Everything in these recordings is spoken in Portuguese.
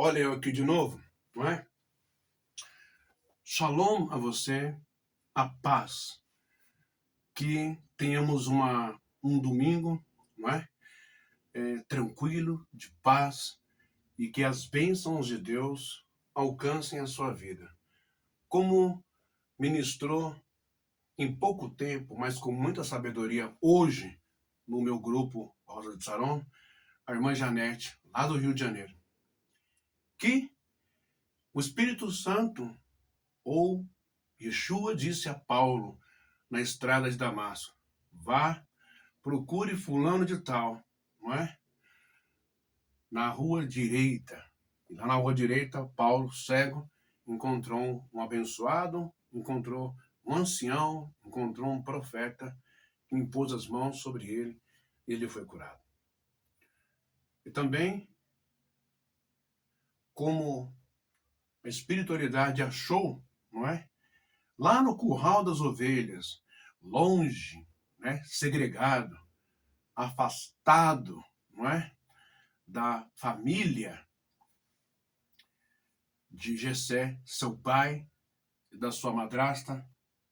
Olha eu aqui de novo, não é? Shalom a você, a paz. Que tenhamos um domingo, não é? Tranquilo, de paz, e que as bênçãos de Deus alcancem a sua vida. Como ministrou em pouco tempo, mas com muita sabedoria hoje, no meu grupo Rosa de Saron, a irmã Janete, lá do Rio de Janeiro, que o Espírito Santo, ou Yeshua, disse a Paulo na estrada de Damasco: vá, procure fulano de tal, não é? Na rua direita. E lá na rua direita, Paulo, cego, encontrou um abençoado, encontrou um ancião, encontrou um profeta, que impôs as mãos sobre ele e ele foi curado. E também, como a espiritualidade achou, não é? Lá no curral das ovelhas, longe, né? Segregado, afastado, não é? Da família de Jessé, seu pai, e da sua madrasta,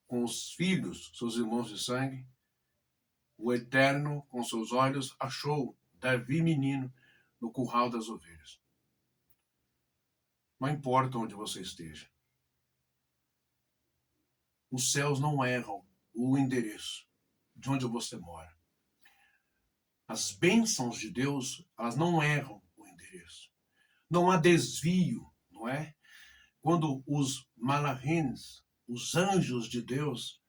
com os filhos, seus irmãos de sangue, o Eterno, com seus olhos, achou Davi menino no curral das ovelhas. Não importa onde você esteja. Os céus não erram o endereço de onde você mora. As bênçãos de Deus, elas não erram o endereço. Não há desvio, não é? Quando os malachins, os anjos de Deus,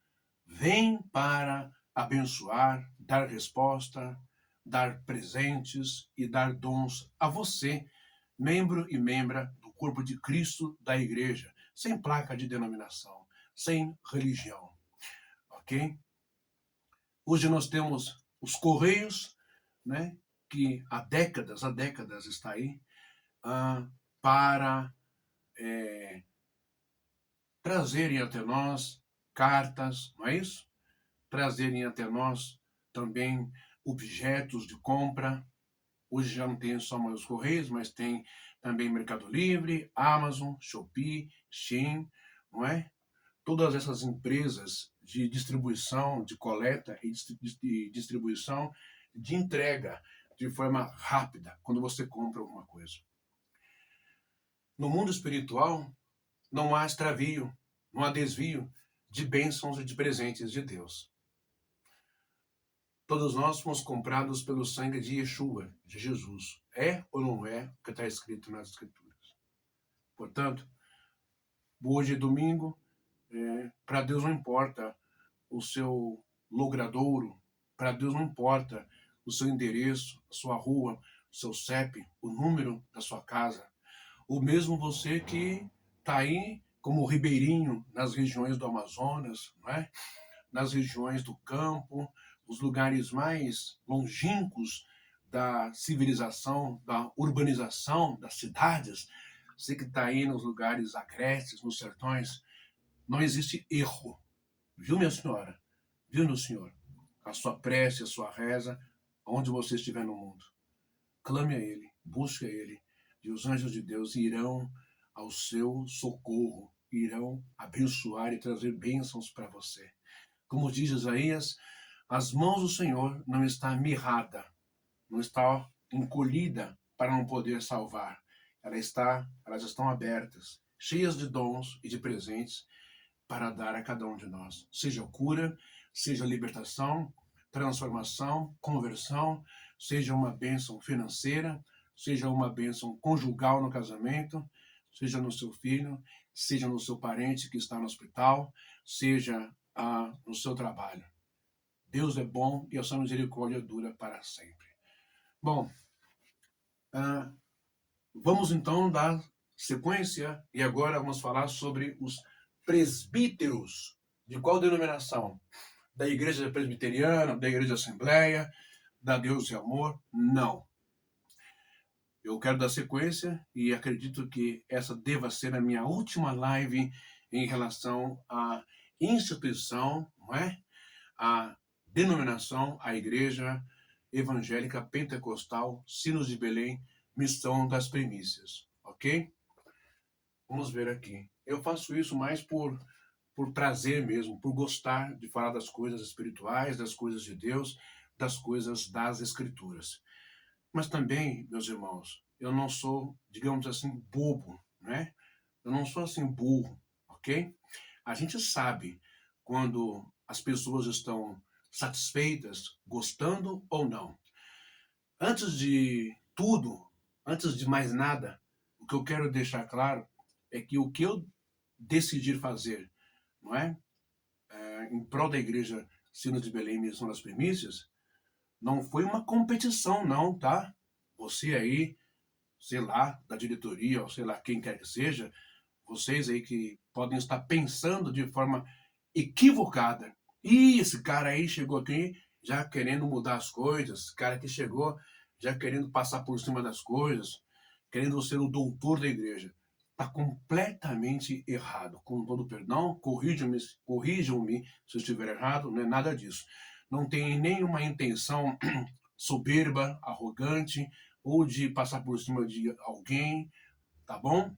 vêm para abençoar, dar resposta, dar presentes e dar dons a você, membro e membra do corpo de Cristo da igreja, sem placa de denominação, sem religião, ok? Hoje nós temos os Correios, né, que há décadas está aí, para trazerem até nós cartas, não é isso? Trazerem até nós também objetos de compra. Hoje já não tem só mais os Correios, mas tem também Mercado Livre, Amazon, Shopee, Shein, não é? Todas essas empresas de distribuição, de coleta e de distribuição, de entrega de forma rápida quando você compra alguma coisa. No mundo espiritual, não há extravio, não há desvio de bênçãos e de presentes de Deus. Todos nós fomos comprados pelo sangue de Yeshua, de Jesus. É ou não é o que está escrito nas Escrituras? Portanto, hoje é domingo, para Deus não importa o seu logradouro, para Deus não importa o seu endereço, a sua rua, o seu CEP, o número da sua casa. Ou mesmo você que está aí como ribeirinho nas regiões do Amazonas, não é? Nas regiões do campo, os lugares mais longínquos da civilização, da urbanização, das cidades. Você que está aí nos lugares agrestes, nos sertões, não existe erro. Viu, minha senhora? Viu, meu senhor? A sua prece, a sua reza, onde você estiver no mundo. Clame a Ele, busque a Ele, e os anjos de Deus irão ao seu socorro, irão abençoar e trazer bênçãos para você. Como diz Isaías, as mãos do Senhor não está mirrada, não está encolhida para não poder salvar. Elas estão abertas, cheias de dons e de presentes para dar a cada um de nós. Seja cura, seja libertação, transformação, conversão, seja uma bênção financeira, seja uma bênção conjugal no casamento, seja no seu filho, seja no seu parente que está no hospital, seja no seu trabalho. Deus é bom e a sua misericórdia dura para sempre. Bom, vamos então dar sequência e agora vamos falar sobre os presbíteros. De qual denominação? Da Igreja Presbiteriana, da Igreja Assembleia, da Deus e Amor? Não. Eu quero dar sequência e acredito que essa deva ser a minha última live em relação à instituição, não é? A denominação, a Igreja Evangélica Pentecostal Sinos de Belém, Missão das Primícias, ok? Vamos ver aqui. Eu faço isso mais por prazer mesmo, por gostar de falar das coisas espirituais, das coisas de Deus, das coisas das Escrituras. Mas também, meus irmãos, eu não sou, digamos assim, bobo, né? Eu não sou assim burro, ok? A gente sabe quando as pessoas estão satisfeitas, gostando ou não. Antes de tudo, antes de mais nada, o que eu quero deixar claro é que o que eu decidir fazer, não é? Em prol da igreja Sino de Belém, Missão das Primícias, não foi uma competição, não, tá? Você aí, sei lá, da diretoria, ou sei lá quem quer que seja, vocês aí que podem estar pensando de forma equivocada. E esse cara aí chegou aqui já querendo mudar as coisas, esse cara que chegou já querendo passar por cima das coisas, querendo ser o doutor da igreja. Está completamente errado. Com todo perdão, corrijam-me se eu estiver errado, não é nada disso. Não tem nenhuma intenção soberba, arrogante, ou de passar por cima de alguém, tá bom?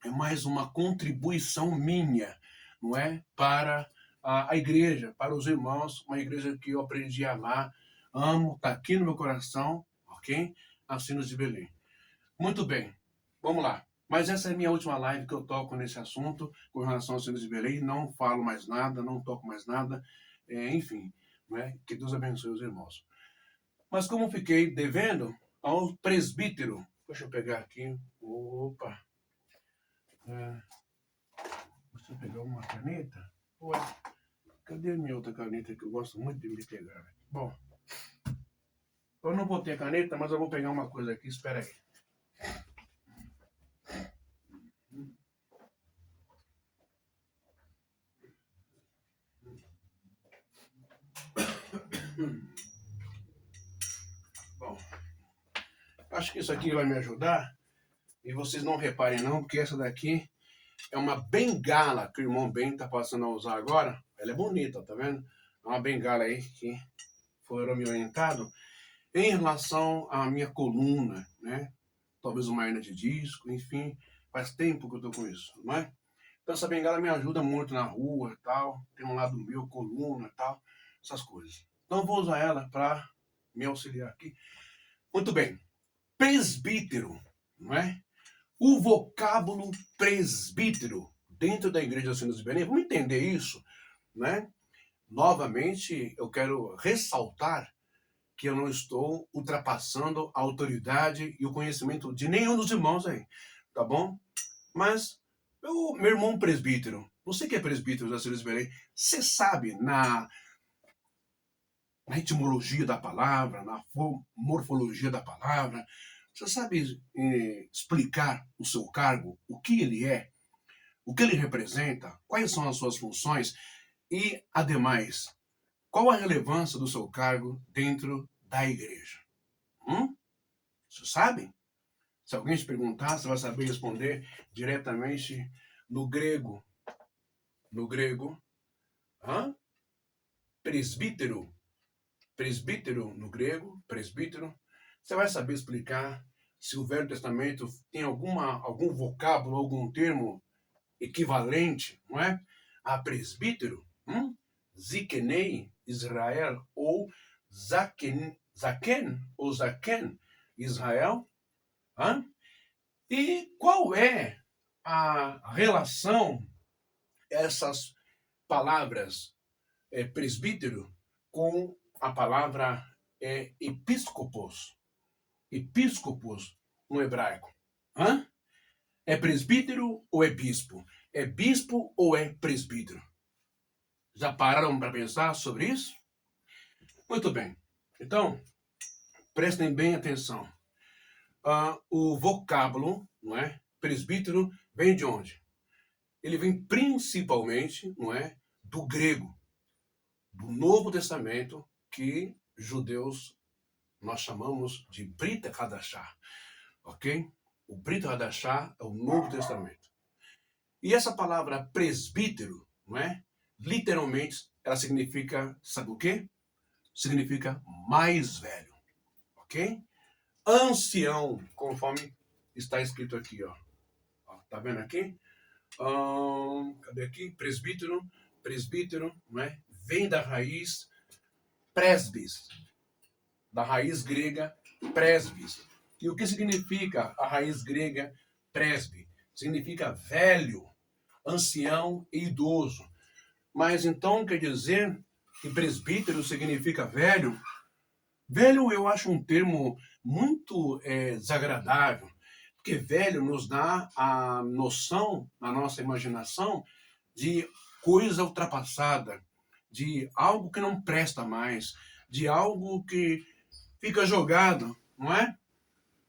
É mais uma contribuição minha, não é? Para a igreja, para os irmãos, uma igreja que eu aprendi a amar, amo, está aqui no meu coração, ok? As Sinos de Belém. Muito bem, vamos lá. Mas essa é a minha última live que eu toco nesse assunto com relação aos Sinos de Belém. Não falo mais nada, não toco mais nada, enfim, né? Que Deus abençoe os irmãos. Mas como fiquei devendo ao presbítero, deixa eu pegar aqui, opa, deixa eu pegar uma caneta. Ué, cadê a minha outra caneta que eu gosto muito de me pegar? Bom, eu não botei a caneta, mas eu vou pegar uma coisa aqui, espera aí. Bom, acho que isso aqui vai me ajudar. E vocês não reparem não, porque essa daqui é uma bengala que o irmão Ben está passando a usar agora. Ela é bonita, tá vendo? É uma bengala aí que foram me orientado em relação à minha coluna, né? Talvez uma hernia de disco, enfim. Faz tempo que eu tô com isso, não é? Então essa bengala me ajuda muito na rua e tal. Tem um lado meu, coluna e tal, essas coisas. Então eu vou usar ela para me auxiliar aqui. Muito bem. Presbítero, não é? O vocábulo presbítero dentro da Igreja dos Sinos de Belém, vamos entender isso, né? Novamente, eu quero ressaltar que eu não estou ultrapassando a autoridade e o conhecimento de nenhum dos irmãos aí, tá bom? Mas, meu irmão presbítero, você que é presbítero das Sinos de Belém, você sabe na etimologia da palavra, na morfologia da palavra, você sabe explicar o seu cargo, o que ele é, o que ele representa, quais são as suas funções e, ademais, qual a relevância do seu cargo dentro da igreja? Você sabe? Se alguém te perguntar, você vai saber responder diretamente no grego. No grego, presbítero. Presbítero no grego, presbítero. Você vai saber explicar se o Velho Testamento tem algum vocábulo, algum termo equivalente, não é? A presbítero, Zikenei, Israel, ou Zaken, ou Zaken, Israel. E qual é a relação essas palavras presbítero com a palavra episcopos? Episcopos no hebraico. É presbítero ou é bispo? É bispo ou é presbítero? Já pararam para pensar sobre isso? Muito bem. Então, prestem bem atenção. O vocábulo, não é, presbítero, vem de onde? Ele vem principalmente, não é, do grego, do Novo Testamento, que judeus nós chamamos de Brit Hadashah, ok? O Brit Hadashah é o Novo Testamento. E essa palavra presbítero, não é? Literalmente, ela significa, sabe o quê? Significa mais velho, ok? Ancião, conforme está escrito aqui, ó. Tá vendo aqui? Cadê aqui? Presbítero, não é? Vem da raiz presbis, da raiz grega presbis. E o que significa a raiz grega presbe? Significa velho, ancião e idoso. Mas então quer dizer que presbítero significa velho? Velho eu acho um termo muito desagradável, porque velho nos dá a noção, na nossa imaginação, de coisa ultrapassada, de algo que não presta mais, de algo que fica jogado, não é?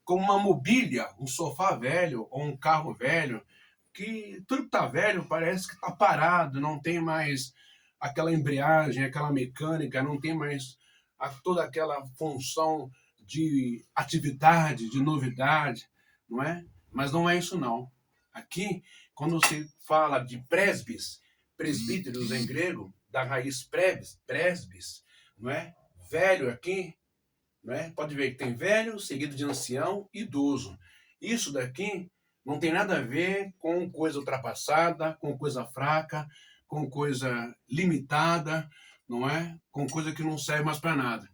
Como uma mobília, um sofá velho ou um carro velho, que tudo que está velho parece que está parado, não tem mais aquela embreagem, aquela mecânica, não tem mais toda aquela função de atividade, de novidade, não é? Mas não é isso não. Aqui, quando se fala de presbíteros em grego, da raiz presbis, não é? Velho aqui, não é? Pode ver que tem velho, seguido de ancião, idoso. Isso daqui não tem nada a ver com coisa ultrapassada, com coisa fraca, com coisa limitada, não é? Com coisa que não serve mais para nada.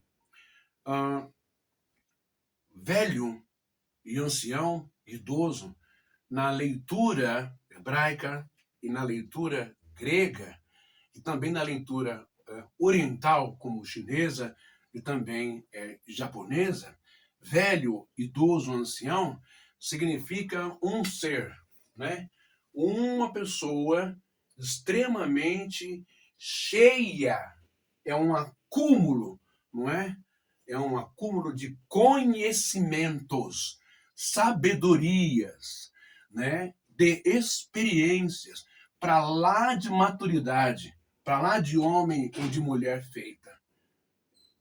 Velho e ancião, idoso, na leitura hebraica e na leitura grega, e também na leitura oriental, como chinesa e também japonesa, velho, idoso, ancião, significa um ser, né? Uma pessoa extremamente cheia, é um acúmulo, não é? É um acúmulo de conhecimentos, sabedorias, né? De experiências, para lá de maturidade, para lá de homem ou de mulher feita.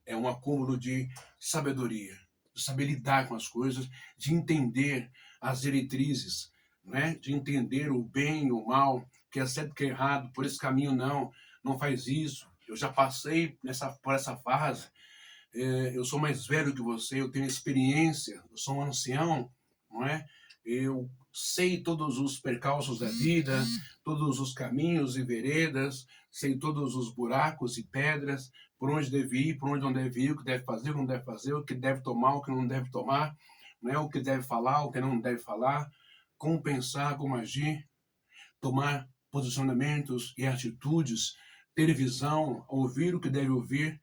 É um acúmulo de sabedoria, de saber lidar com as coisas, de entender as diretrizes, né? De entender o bem e o mal, que é certo que é errado, por esse caminho não faz isso. Eu já passei por essa fase, eu sou mais velho que você, eu tenho experiência, eu sou um ancião, não é? Eu sei todos os percalços da vida, todos os caminhos e veredas, sei todos os buracos e pedras, por onde deve ir, por onde não deve ir, o que deve fazer, o que não deve fazer, o que deve tomar, o que não deve tomar, né? O que deve falar, o que não deve falar, como pensar, como agir, tomar posicionamentos e atitudes, ter visão, ouvir o que deve ouvir.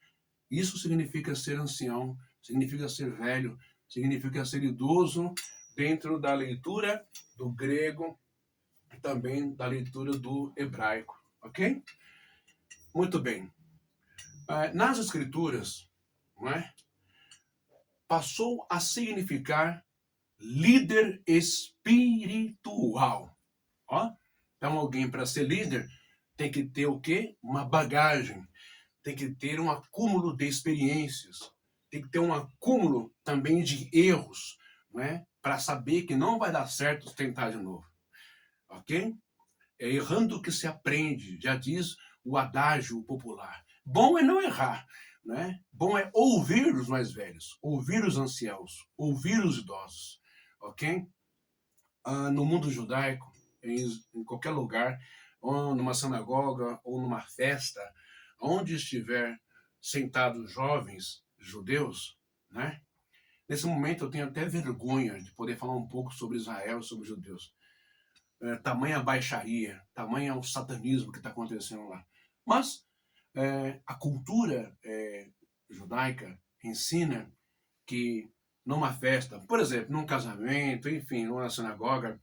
Isso significa ser ancião, significa ser velho, significa ser idoso dentro da leitura do grego e também da leitura do hebraico, ok? Muito bem. Nas escrituras, não é? Passou a significar líder espiritual. Ó? Então, alguém para ser líder tem que ter o quê? Uma bagagem, tem que ter um acúmulo de experiências, tem que ter um acúmulo também de erros, né? Para saber que não vai dar certo tentar de novo. Ok? É errando que se aprende, já diz o adágio popular. Bom é não errar, né? Bom é ouvir os mais velhos, ouvir os anciãos, ouvir os idosos, ok? No mundo judaico, em qualquer lugar, ou numa sinagoga, ou numa festa, onde estiver sentados jovens judeus, né? Nesse momento eu tenho até vergonha de poder falar um pouco sobre Israel, sobre os judeus. Tamanha baixaria, tamanha o satanismo que está acontecendo lá. Mas a cultura judaica ensina que numa festa, por exemplo, num casamento, enfim, numa sinagoga,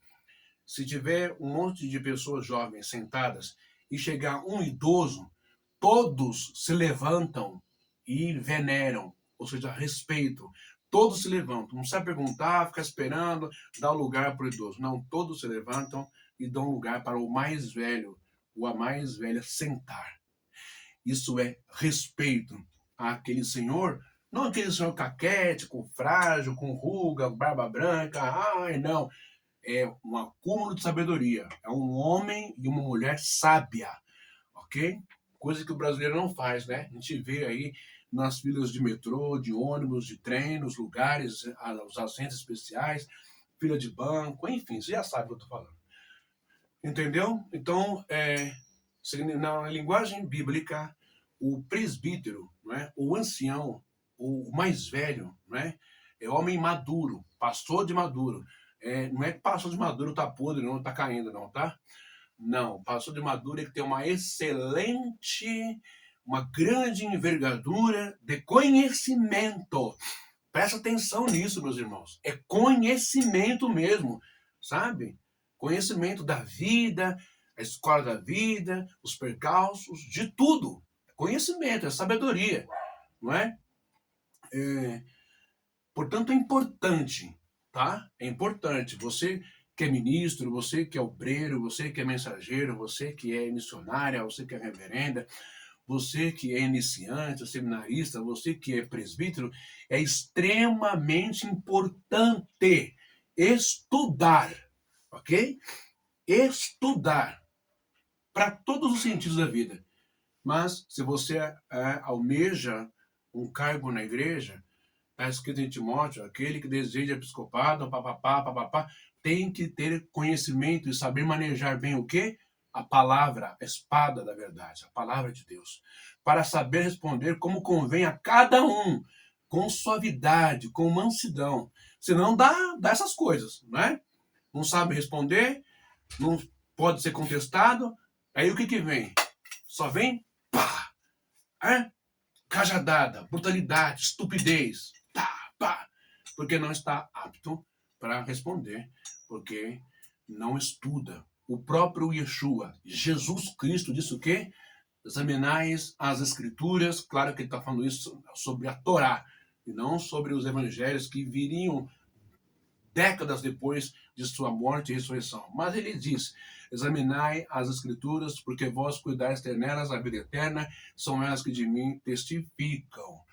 se tiver um monte de pessoas jovens sentadas e chegar um idoso, todos se levantam e veneram, ou seja, respeitam. Todos se levantam. Não precisa perguntar, ficar esperando, dar lugar para o idoso. Não, todos se levantam e dão lugar para o mais velho ou a mais velha sentar. Isso é respeito àquele senhor, não aquele senhor caquético, frágil, com ruga, barba branca. Ai, não. É um acúmulo de sabedoria. É um homem e uma mulher sábia, ok? Coisa que o brasileiro não faz, né? A gente vê aí nas filas de metrô, de ônibus, de trem, nos lugares, os assentos especiais, fila de banco, enfim, você já sabe o que eu estou falando. Entendeu? Então, na linguagem bíblica, o presbítero, não é? O ancião, o mais velho, não é? É homem maduro, pastor de maduro. Não é que pastor de maduro tá podre, não, tá caindo, não, tá? Não, pastor de maduro é que tem uma grande envergadura de conhecimento. Presta atenção nisso, meus irmãos. É conhecimento mesmo, sabe? Conhecimento da vida, a escola da vida, os percalços, de tudo. Conhecimento, é sabedoria, não é? Portanto, é importante, tá? É importante. Você que é ministro, você que é obreiro, você que é mensageiro, você que é missionária, você que é reverenda, você que é iniciante, seminarista, você que é presbítero, é extremamente importante estudar, ok? Estudar para todos os sentidos da vida. Mas se você almeja um cargo na igreja, está escrito em Timóteo, aquele que deseja episcopado, papapá, tem que ter conhecimento e saber manejar bem o quê? A palavra, a espada da verdade, a palavra de Deus, para saber responder como convém a cada um, com suavidade, com mansidão. Senão dá essas coisas, né? Não sabe responder, não pode ser contestado, aí o que vem? Só vem pá, cajadada, brutalidade, estupidez, pá, porque não está apto para responder, porque não estuda. O próprio Yeshua, Jesus Cristo, disse o quê? Examinais as Escrituras. Claro que ele está falando isso sobre a Torá, e não sobre os evangelhos que viriam décadas depois de sua morte e ressurreição. Mas ele diz, examinai as Escrituras, porque vós cuidais ter nelas a vida eterna, são elas que de mim testificam.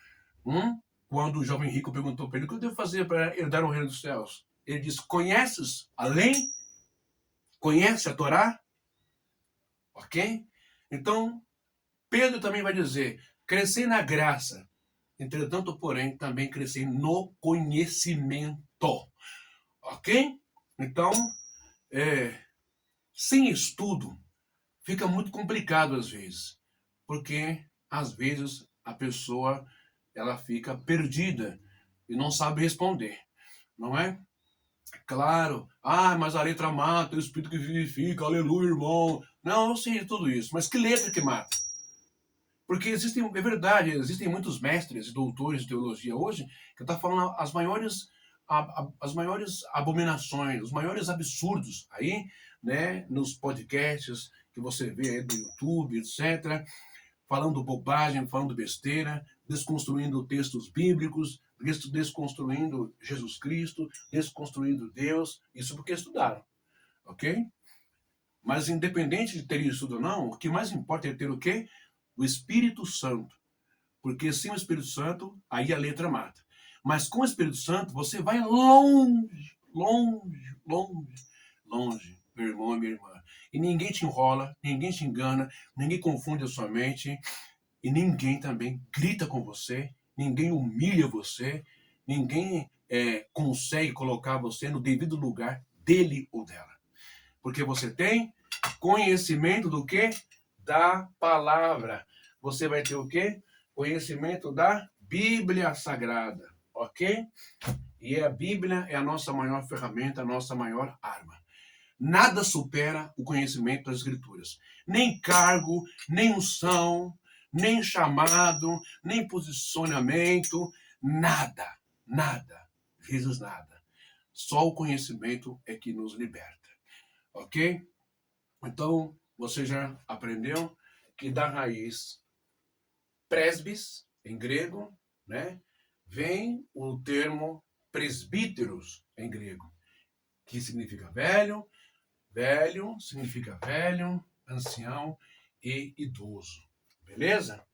Quando o jovem rico perguntou para ele, o que eu devo fazer para herdar o reino dos céus? Ele diz, conheces a lei? Conhece a Torá? Ok? Então, Pedro também vai dizer, crescer na graça. Entretanto, porém, também crescer no conhecimento. Ok? Então, sem estudo, fica muito complicado às vezes. Porque, às vezes, a pessoa ela fica perdida e não sabe responder. Não é? Claro, mas a letra mata, o espírito que vivifica, aleluia, irmão. Não, eu sei tudo isso, mas que letra que mata? Porque é verdade, existem muitos mestres e doutores de teologia hoje que estão falando as maiores abominações, os maiores absurdos aí, né, nos podcasts que você vê aí do YouTube, etc., falando bobagem, falando besteira, desconstruindo textos bíblicos, desconstruindo Jesus Cristo, desconstruindo Deus, isso porque estudaram, ok? Mas independente de ter estudo ou não, o que mais importa é ter o quê? O Espírito Santo. Porque sem o Espírito Santo, aí a letra mata. Mas com o Espírito Santo, você vai longe, longe, longe, longe, meu irmão e minha irmã. E ninguém te enrola, ninguém te engana, ninguém confunde a sua mente, e ninguém também grita com você, ninguém humilha você, ninguém consegue colocar você no devido lugar dele ou dela. Porque você tem conhecimento do quê? Da palavra. Você vai ter o quê? Conhecimento da Bíblia Sagrada, ok? E a Bíblia é a nossa maior ferramenta, a nossa maior arma. Nada supera o conhecimento das Escrituras. Nem cargo, nem unção, nem chamado, nem posicionamento, nada, vezes nada. Só o conhecimento é que nos liberta, ok? Então, você já aprendeu que da raiz presbis, em grego, né, vem o termo presbíteros, em grego, que significa velho. Velho significa velho, ancião e idoso. Beleza?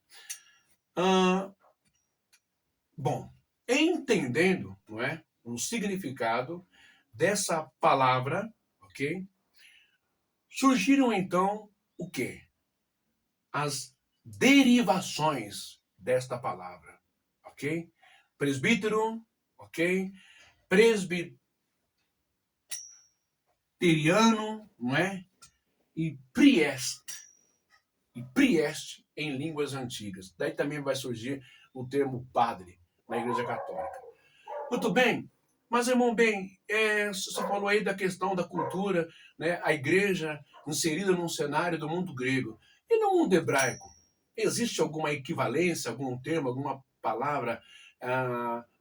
Bom, entendendo, não é, o significado dessa palavra, ok? Surgiram então o quê? As derivações desta palavra, ok? Presbítero, ok? presbiteriano, não é? E prieste em línguas antigas. Daí também vai surgir o termo padre na Igreja Católica. Muito bem, mas, irmão, você falou aí da questão da cultura, né? A igreja inserida num cenário do mundo grego. E no mundo hebraico, existe alguma equivalência, algum termo, alguma palavra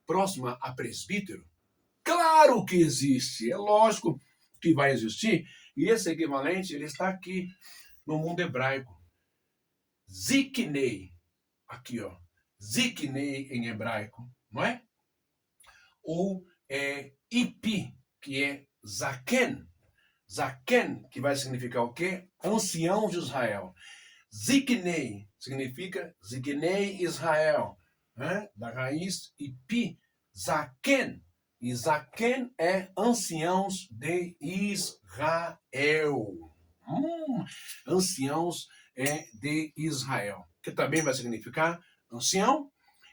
próxima a presbítero? Claro que existe, é lógico que vai existir. E esse equivalente, ele está aqui no mundo hebraico. Ziknei, aqui ó, Ziknei em hebraico, não é? Ou Ipi, que é Zaken. Zaken, que vai significar o quê? Ancião de Israel. Ziknei significa Ziknei Israel, né? Da raiz Ipi, Zaken. E Zaken é anciãos de Israel. Anciãos de Israel. Que também vai significar ancião,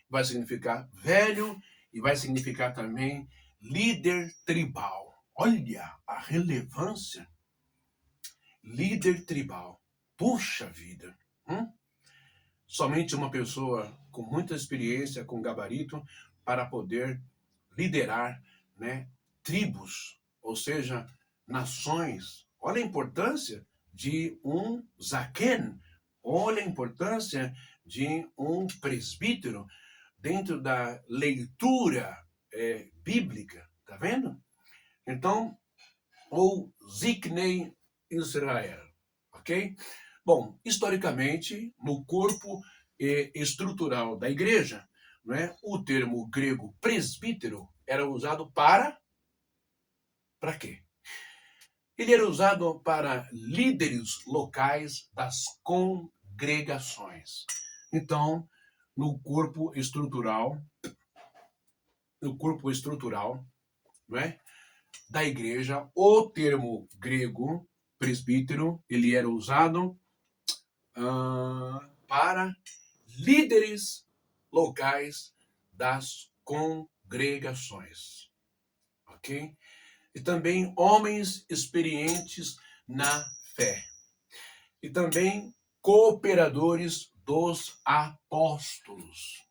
vai significar velho e vai significar também líder tribal. Olha a relevância. Líder tribal. Puxa vida. Somente uma pessoa com muita experiência, com gabarito, para poder liderar, né, tribos, ou seja, nações. Olha a importância de um zaken. Olha a importância de um presbítero dentro da leitura bíblica. Tá vendo? Então, ou Ziknei Israel. Ok? Bom, historicamente, no corpo estrutural da igreja, né, o termo grego presbítero era usado para quê? Ele era usado para líderes locais das congregações. Então, no corpo estrutural, né, da igreja, o termo grego presbítero, ele era usado para líderes locais das congregações, ok? E também homens experientes na fé. E também cooperadores dos apóstolos.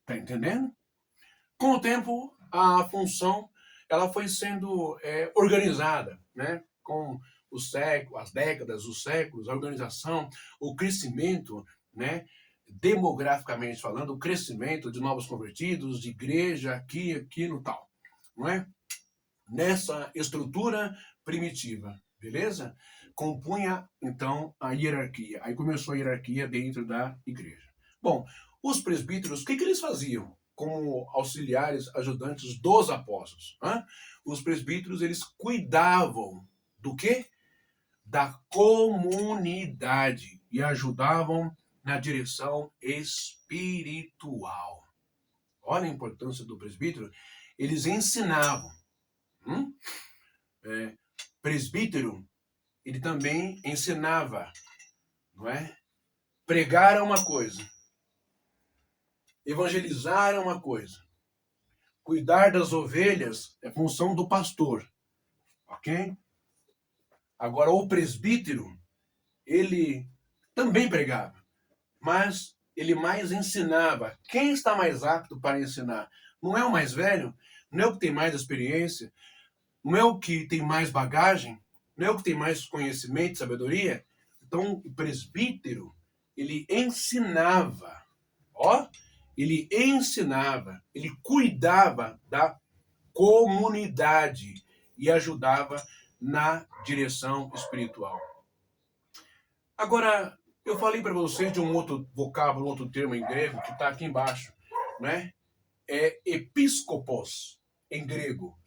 Tá entendendo? Com o tempo, a função ela foi sendo organizada, né? Com os séculos, as décadas, os séculos, a organização, o crescimento, né? Demograficamente falando, o crescimento de novos convertidos, de igreja, aqui no tal, não é? Nessa estrutura primitiva, beleza? Compunha, então, a hierarquia. Aí começou a hierarquia dentro da igreja. Bom, os presbíteros, o que eles faziam como auxiliares, ajudantes dos apóstolos? Os presbíteros, eles cuidavam do quê? Da comunidade e ajudavam na direção espiritual. Olha a importância do presbítero. Eles ensinavam. Presbítero, ele também ensinava, não é? Pregar é uma coisa, evangelizar é uma coisa, cuidar das ovelhas é função do pastor, ok? Agora, o presbítero, ele também pregava, mas ele mais ensinava. Quem está mais apto para ensinar? Não é o mais velho, não é o que tem mais experiência, não é o que tem mais bagagem, não é o que tem mais conhecimento, sabedoria. Então, o presbítero, ele ensinava, ele ensinava, ele cuidava da comunidade e ajudava na direção espiritual. Agora, eu falei para vocês de um outro vocábulo, um outro termo em grego, que está aqui embaixo, né? É episcopos, em grego.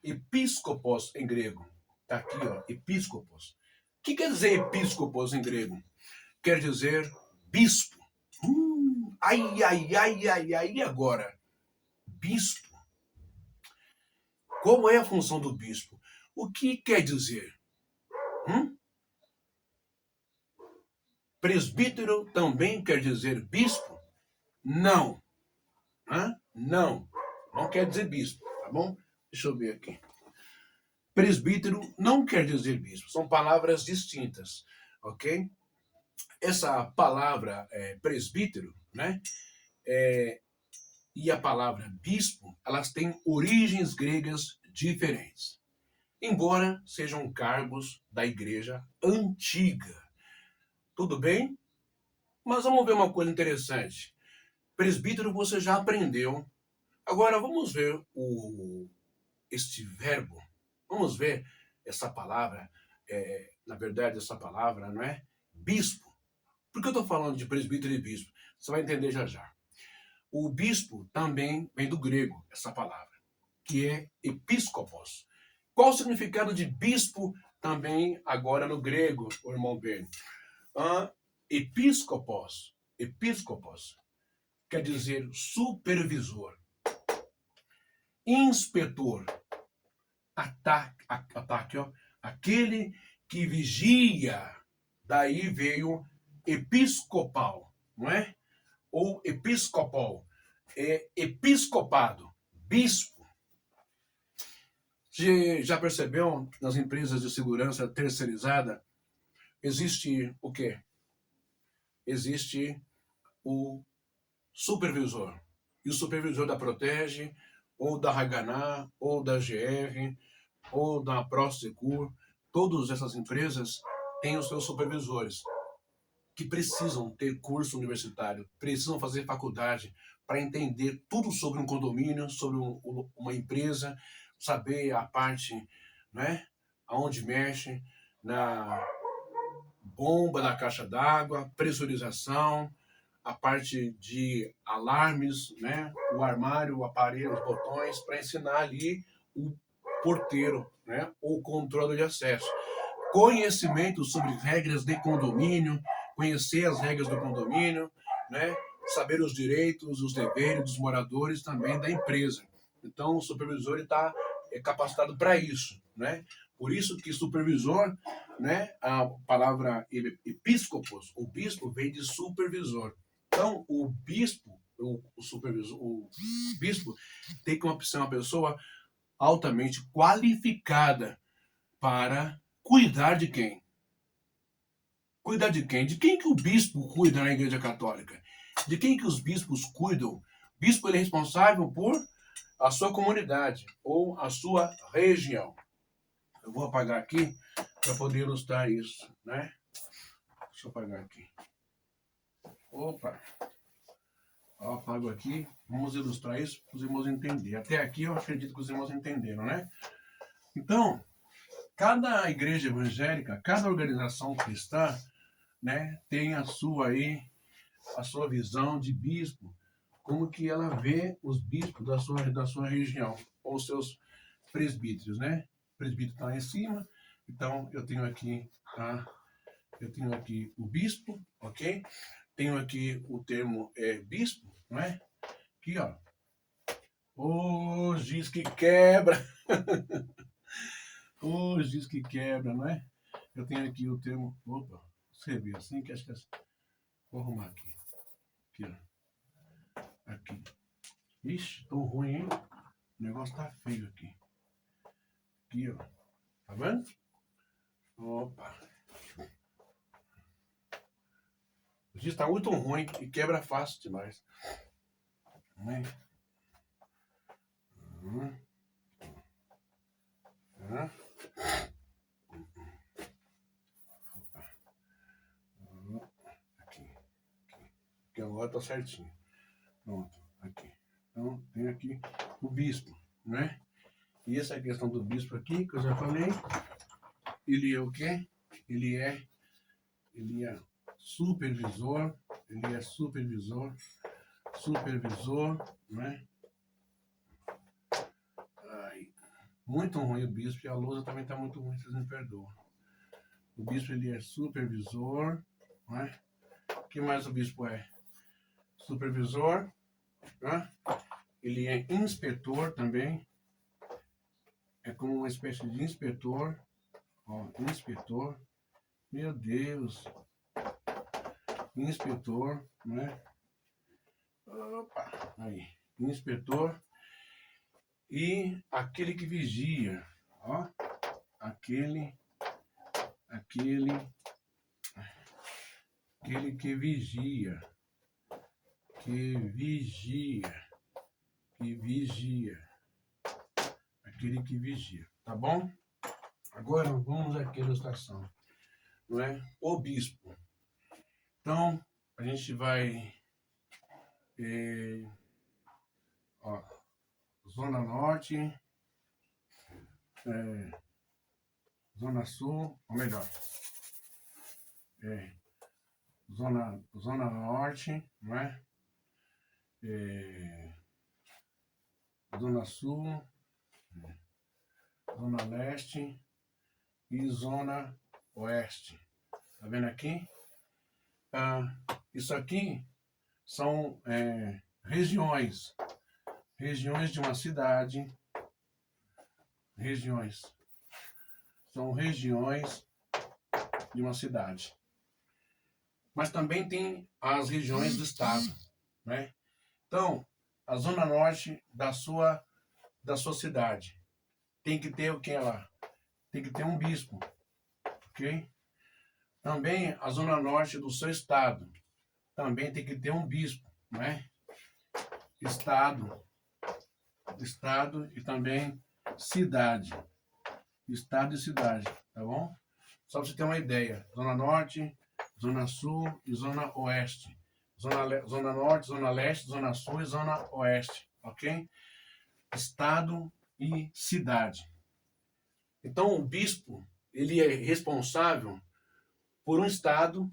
Episcopos em grego. Está aqui, ó, episcopos. O que quer dizer episcopos em grego? Quer dizer bispo. Ai, agora. Bispo. Como é a função do bispo? O que quer dizer? Presbítero também quer dizer bispo? Não. Não. Não quer dizer bispo, tá bom? Deixa eu ver aqui. presbítero não quer dizer bispo, são palavras distintas, ok? Essa palavra presbítero, né, e a palavra bispo, elas têm origens gregas diferentes, embora sejam cargos da igreja antiga. Tudo bem? Mas vamos ver uma coisa interessante. Presbítero você já aprendeu. Agora vamos ver este verbo. Vamos ver essa palavra. Na verdade, essa palavra não é bispo. Por que eu estou falando de presbítero e bispo? Você vai entender já já. O bispo também vem do grego, essa palavra, que é episcopos. Qual o significado de bispo também agora no grego, o irmão Ben? Episcopos quer dizer supervisor, inspetor, ataque, ó, aquele que vigia. Daí veio episcopal, não é? Ou episcopal, é episcopado, bispo. Você já percebeu nas empresas de segurança terceirizada, existe o quê? Existe o supervisor. E o supervisor da Protege, ou da Haganá, ou da GR, ou da ProSecur, todas essas empresas têm os seus supervisores, que precisam ter curso universitário, precisam fazer faculdade para entender tudo sobre um condomínio, sobre uma empresa, saber a parte, né, aonde mexe, na bomba da caixa d'água, pressurização, a parte de alarmes, né, o armário, o aparelho, os botões, para ensinar ali o porteiro, né, ou o controle de acesso. Conhecimento sobre regras de condomínio, conhecer as regras do condomínio, né, saber os direitos, os deveres dos moradores também da empresa. Então, o supervisor está capacitado para isso, né? Por isso que supervisor, né, a palavra episcopos, o bispo vem de supervisor. Então, o bispo, o supervisor, o bispo tem que ser uma pessoa altamente qualificada para cuidar de quem? Cuidar de quem? De quem que o bispo cuida na Igreja Católica? De quem que os bispos cuidam? O bispo ele é responsável por a sua comunidade ou a sua região. Eu vou apagar aqui para poder ilustrar isso, né? Deixa eu apagar aqui. Opa! Eu apago aqui. Vamos ilustrar isso para os irmãos entenderem. Até aqui eu acredito que os irmãos entenderam, né? Então, cada igreja evangélica, cada organização cristã, né, tem a sua visão de bispo, como que ela vê os bispos da sua região, ou seus presbíteros, né? O presbítero está lá em cima, então eu tenho aqui o bispo, ok? Tenho aqui o termo bispo, não é? Aqui, ó. O giz que quebra. O giz que quebra, não é? Eu tenho aqui o termo. Opa, escrevi assim que acho que é. Vou arrumar aqui. Aqui, ó. Aqui. Ixi, tão ruim, hein? O negócio tá feio aqui. Aqui, ó. Tá vendo? Opa. O giz tá muito ruim e quebra fácil demais. Né? Aqui agora tá certinho. Pronto, aqui. Então, tem aqui o bispo, né? E essa questão do bispo aqui, que eu já falei, ele é o quê? Ele é supervisor, né? Ai, muito ruim o bispo, e a lousa também tá muito ruim, vocês me perdoam. O bispo, ele é supervisor, né? O que mais o bispo é? Supervisor, né? Ele é inspetor também, é como uma espécie de inspetor, ó, inspetor, meu Deus, inspetor, né? Opa, aí, inspetor e aquele que vigia, ó, aquele que vigia, aquele que vigia, tá bom? Agora vamos aqui à ilustração, não é? O bispo. Então, a gente vai, ó, Zona Norte, Zona Sul, ou melhor, Zona Norte, não é? Zona Sul, Zona Leste e Zona Oeste. Tá vendo aqui? Isso aqui são regiões de uma cidade. São regiões de uma cidade. Mas também tem as regiões do estado, né? Então, a Zona Norte da sua cidade tem que ter o que lá? Tem que ter um bispo, ok? Também a Zona Norte do seu estado também tem que ter um bispo, né? Estado e também cidade. Estado e cidade, tá bom? Só para você ter uma ideia. Zona Norte, Zona Sul e Zona Oeste. Zona Norte, Zona Leste, Zona Sul e Zona Oeste, ok? Estado e cidade. Então, o bispo, ele é responsável por um estado,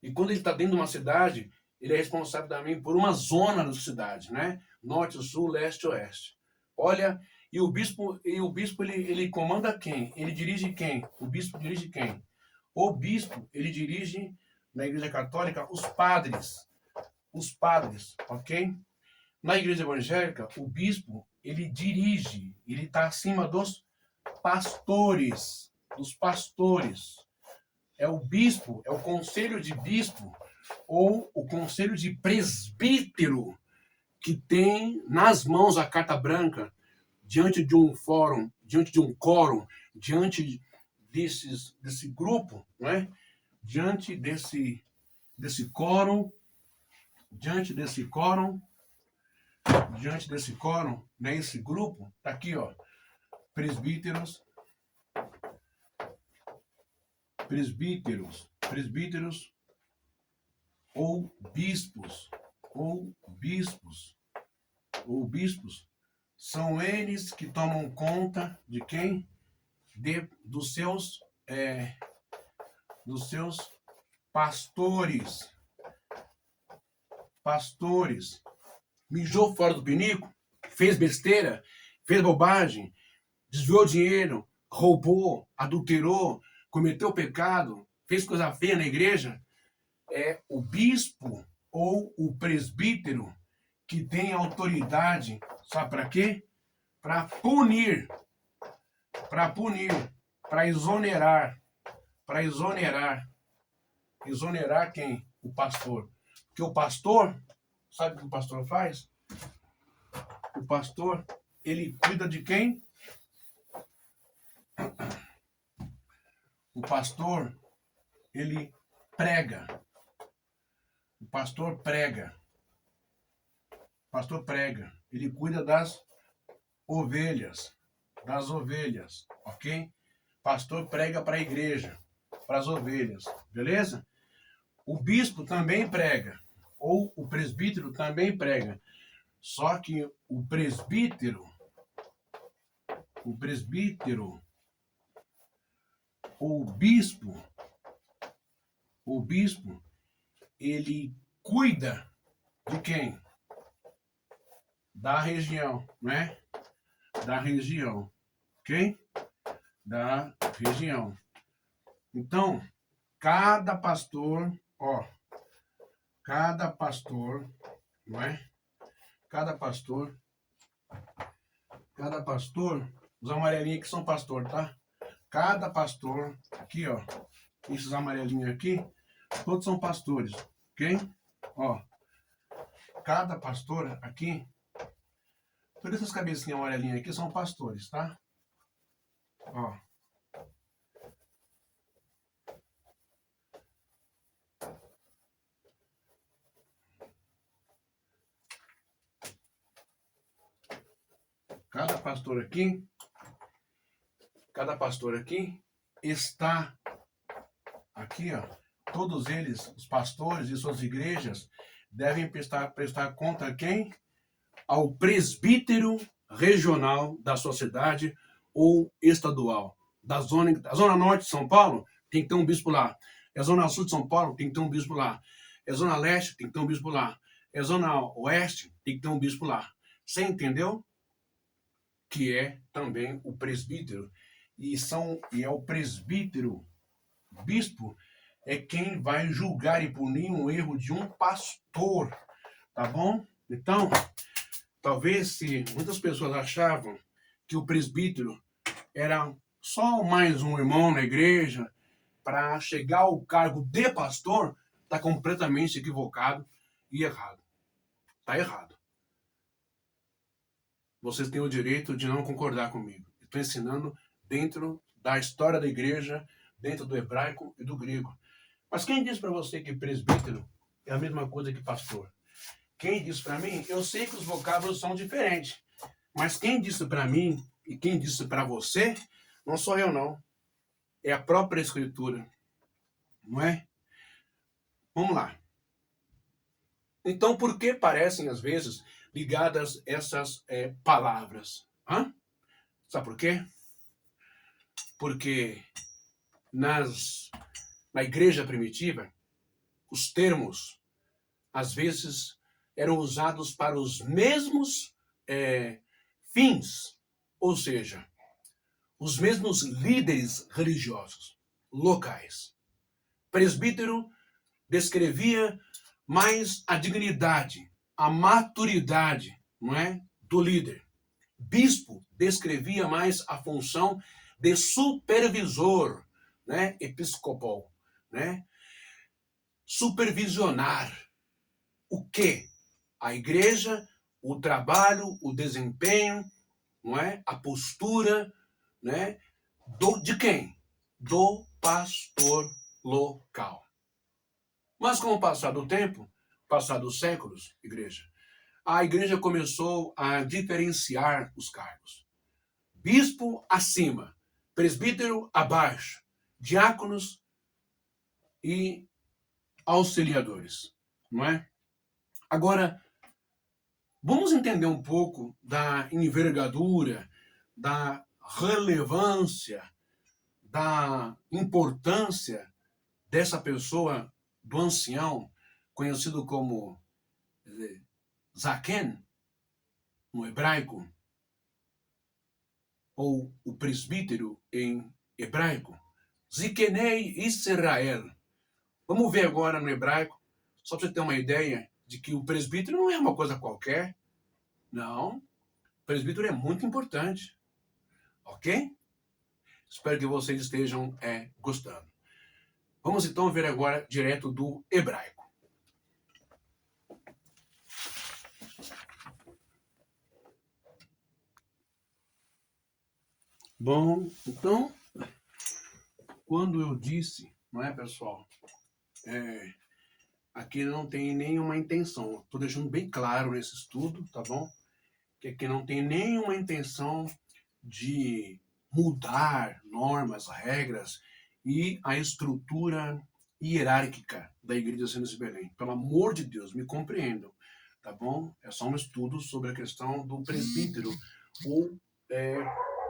e quando ele está dentro de uma cidade, ele é responsável também por uma zona da cidade, né? Norte, Sul, Leste, Oeste. Olha, e o bispo ele comanda quem? Ele dirige quem? O bispo dirige quem? O bispo, ele dirige, na Igreja Católica, os padres, ok? Na Igreja Evangélica, o bispo, ele dirige, ele está acima dos pastores, É o bispo, é o conselho de bispo, ou o conselho de presbítero, que tem nas mãos a carta branca, diante de um fórum, diante de um quórum, diante desse grupo, né? Diante desse quórum, né? Esse grupo, tá aqui, ó, presbíteros ou bispos, são eles que tomam conta de quem? Dos seus pastores. Mijou fora do pinico, fez besteira, fez bobagem, desviou dinheiro, roubou, adulterou, cometeu pecado, fez coisa feia na igreja, é o bispo ou o presbítero que tem autoridade, sabe para quê? Para punir, para exonerar. Exonerar quem? O pastor. Porque o pastor, sabe o que o pastor faz? O pastor, ele cuida de quem? O pastor, ele prega. O pastor prega. Ele cuida das ovelhas, ok? Pastor prega para a igreja, para as ovelhas, beleza? O bispo também prega, ou o presbítero também prega. Só que o presbítero, o bispo, ele cuida de quem? Da região, né? Da região, ok? Da região. Então, cada pastor, não é? Cada pastor, os amarelinhos aqui são pastor, tá? Cada pastor, aqui, ó, esses amarelinhos aqui, todos são pastores, ok? Ó, cada pastor aqui, todas essas cabecinhas amarelinhas aqui são pastores, tá? Ó. Cada pastor aqui está aqui, ó. Todos eles, os pastores de suas igrejas, devem prestar conta a quem? Ao presbítero regional da sua cidade ou estadual. Da zona norte de São Paulo, tem que ter um bispo lá. É zona sul de São Paulo, tem que ter um bispo lá. É zona leste, tem que ter um bispo lá. É zona oeste, tem que ter um bispo lá. Você entendeu? Que é também o presbítero. E é o presbítero, bispo, é quem vai julgar e punir um erro de um pastor. Tá bom? Então, talvez se muitas pessoas achavam que o presbítero era só mais um irmão na igreja para chegar ao cargo de pastor, está completamente equivocado e errado. Está errado. Vocês têm o direito de não concordar comigo. Estou ensinando dentro da história da igreja, dentro do hebraico e do grego. Mas quem disse para você que presbítero é a mesma coisa que pastor? Quem disse para mim? Eu sei que os vocábulos são diferentes. Mas quem disse para mim e quem disse para você, não sou eu não. É a própria escritura. Não é? Vamos lá. Então, por que parecem, às vezes, ligadas essas palavras? Sabe por quê? Porque na igreja primitiva, os termos, às vezes, eram usados para os mesmos fins, ou seja, os mesmos líderes religiosos locais. Presbítero descrevia mais a dignidade, a maturidade, não é, do líder. Bispo descrevia mais a função de supervisor, né, episcopal, né? Supervisionar o quê? A igreja, o trabalho, o desempenho, não é? A postura, né? De quem? Do pastor local. Mas com o passar do tempo, passar dos séculos, a igreja começou a diferenciar os cargos. Bispo acima, presbítero abaixo, diáconos e auxiliadores, não é? Agora, vamos entender um pouco da envergadura, da relevância, da importância dessa pessoa, do ancião, conhecido como Zaken, no hebraico, ou o presbítero em hebraico, Zikenei Israel. Vamos ver agora no hebraico, só para você ter uma ideia de que o presbítero não é uma coisa qualquer. Não, o presbítero é muito importante. Ok? Espero que vocês estejam gostando. Vamos então ver agora direto do hebraico. Bom, então, quando eu disse, não é, pessoal? Aqui não tem nenhuma intenção. Estou deixando bem claro nesse estudo, tá bom? Que aqui não tem nenhuma intenção de mudar normas, regras e a estrutura hierárquica da Igreja de Santos de Belém. Pelo amor de Deus, me compreendam, tá bom? É só um estudo sobre a questão do presbítero ou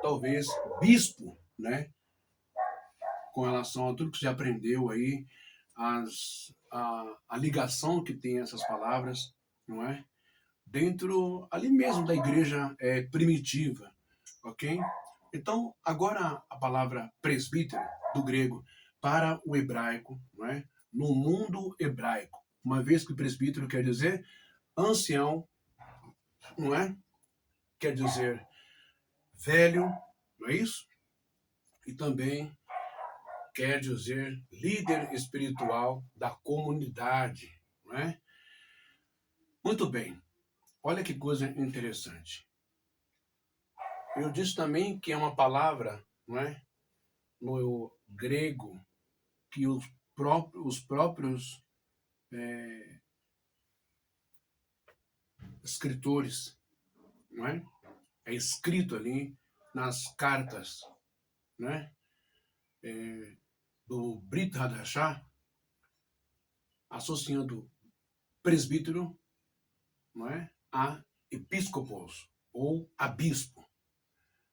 talvez bispo, né? Com relação a tudo que você aprendeu aí, a ligação que tem essas palavras, não é? Dentro ali mesmo da igreja primitiva, ok? Então, agora a palavra presbítero, do grego, para o hebraico, não é? No mundo hebraico, uma vez que presbítero quer dizer ancião, não é? Quer dizer velho, não é isso? E também quer dizer líder espiritual da comunidade, não é? Muito bem. Olha que coisa interessante. Eu disse também que é uma palavra, não é? No grego, que os próprios escritores, não é? É escrito ali nas cartas, né? Do Brit Hadashah, associando presbítero, não é? A episcopos, ou a bispo,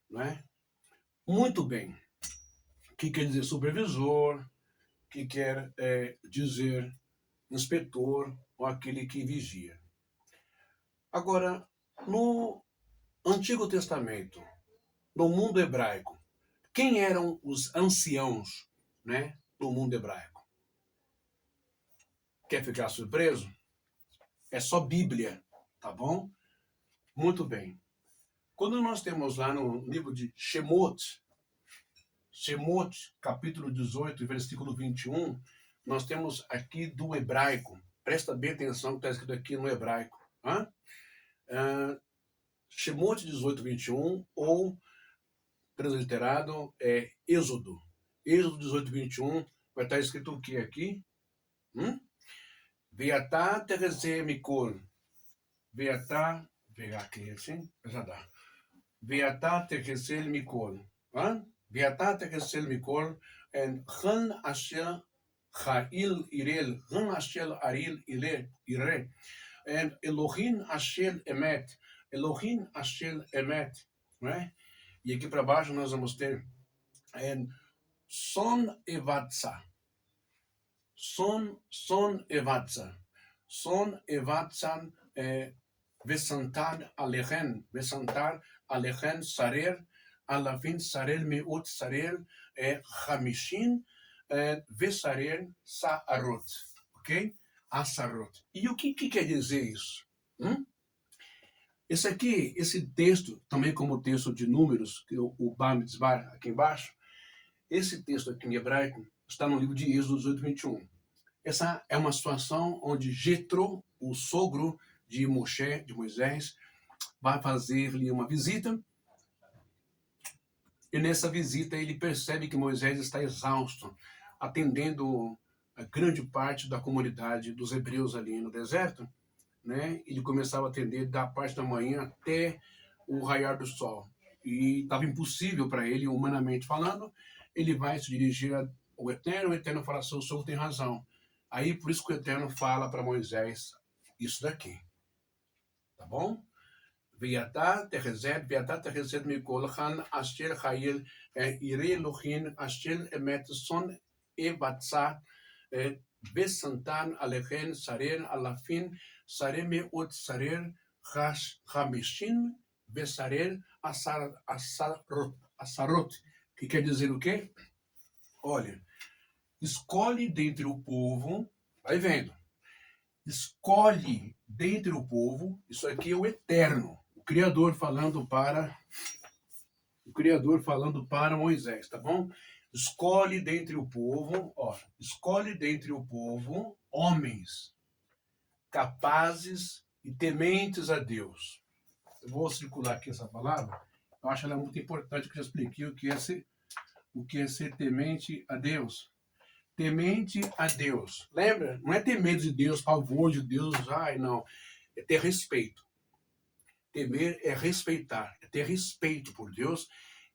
não é? Muito bem. O que quer dizer supervisor? O que quer dizer inspetor, ou aquele que vigia? Agora, no Antigo Testamento, no mundo hebraico, quem eram os anciãos, né, do mundo hebraico? Quer ficar surpreso? É só Bíblia, tá bom? Muito bem. Quando nós temos lá no livro de Shemot, capítulo 18, versículo 21, nós temos aqui do hebraico. Presta bem atenção que está escrito aqui no hebraico. Shemot 18, 21, ou transliterado é Êxodo. Êxodo 18, 21, vai estar escrito o que aqui? Veatá terese mikol. Veatá, pegar aqui assim, já dá. Veatá terese mikol. Veatá terese mikol, en han asher ha'il irel, han asher aril ire, en Elohim asher emet, Elohim asher emet, né? E aqui para baixo nós vamos ter Son evatsa. Son evatsa. Son evatsan vesantar alechen sarer, alafin sarer meut sarer hamishin vesarer saarot. Ok? Asarot. E o que quer dizer isso? Esse texto, também como o texto de Números, que o Bamidbar aqui embaixo, esse texto aqui em hebraico está no livro de Êxodo 18, 21. Essa é uma situação onde Jetro, o sogro de Moisés, vai fazer-lhe uma visita. E nessa visita ele percebe que Moisés está exausto, atendendo a grande parte da comunidade dos hebreus ali no deserto, né? Ele começava a atender da parte da manhã até o raiar do sol. E estava impossível para ele, humanamente falando. Ele vai se dirigir ao Eterno, o Eterno fala, seu sogro tem razão. Aí, por isso que o Eterno fala para Moisés isso daqui. Tá bom? Veatá terezet mikol han asher ha'il ire Elohim asher emet son evatsa vesantan alechen sarer alafin sarer meot sarer hamishin vesarer asarot. Que quer dizer o quê? Olha, escolhe dentre o povo, vai vendo, escolhe dentre o povo, isso aqui é o Eterno, o Criador falando para Moisés, tá bom? Escolhe dentre o povo, homens capazes e tementes a Deus. Eu vou circular aqui essa palavra, eu acho ela muito importante, que eu expliquei o que é ser temente a Deus. Temente a Deus. Lembra? Não é ter medo de Deus, pavor de Deus, não. É ter respeito. Temer é respeitar, é ter respeito por Deus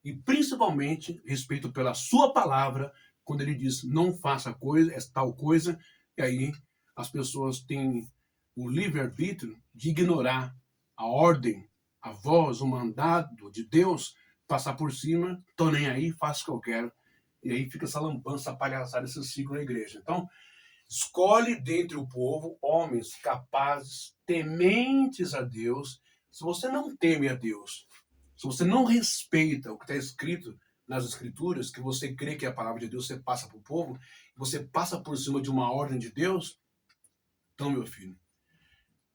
e principalmente respeito pela sua palavra, quando ele diz não faça coisa, tal coisa, e aí as pessoas têm o livre-arbítrio de ignorar a ordem, a voz, o mandado de Deus, passar por cima, tô nem aí, faço o que eu quero. E aí fica essa lambança, essa palhaçada, esse ciclo na igreja. Então, escolhe dentre o povo homens capazes, tementes a Deus. Se você não teme a Deus, se você não respeita o que está escrito nas Escrituras, que você crê que é a palavra de Deus, você passa para o povo, você passa por cima de uma ordem de Deus, então, meu filho,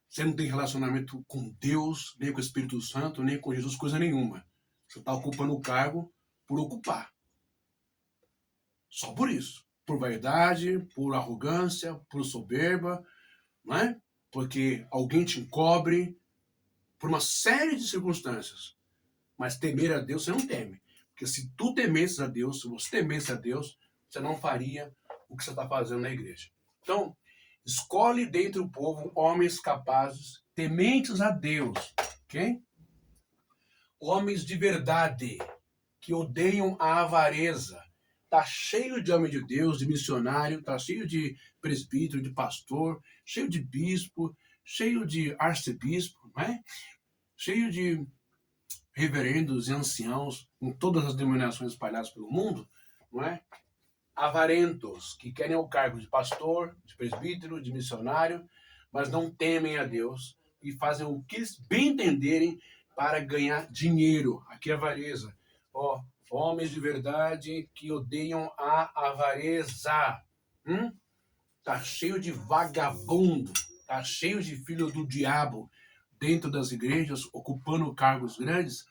você não tem relacionamento com Deus, nem com o Espírito Santo, nem com Jesus, coisa nenhuma. Você está ocupando o cargo por ocupar. Só por isso. Por vaidade, por arrogância, por soberba, não é? Porque alguém te encobre, por uma série de circunstâncias. Mas temer a Deus você não teme. Porque se tu temesses a Deus, se você temesse a Deus, você não faria o que você está fazendo na igreja. Então, escolhe dentre o povo homens capazes, tementes a Deus, ok? Homens de verdade, que odeiam a avareza. Tá cheio de homem de Deus, de missionário, tá cheio de presbítero, de pastor, cheio de bispo, cheio de arcebispo, né? Cheio de reverendos e anciãos em todas as denominações espalhadas pelo mundo, não é? Avarentos, que querem o cargo de pastor, de presbítero, de missionário, mas não temem a Deus e fazem o que eles bem entenderem para ganhar dinheiro. Aqui é avareza. Ó, homens de verdade que odeiam a avareza. Tá cheio de vagabundo, tá cheio de filho do diabo dentro das igrejas, ocupando cargos grandes,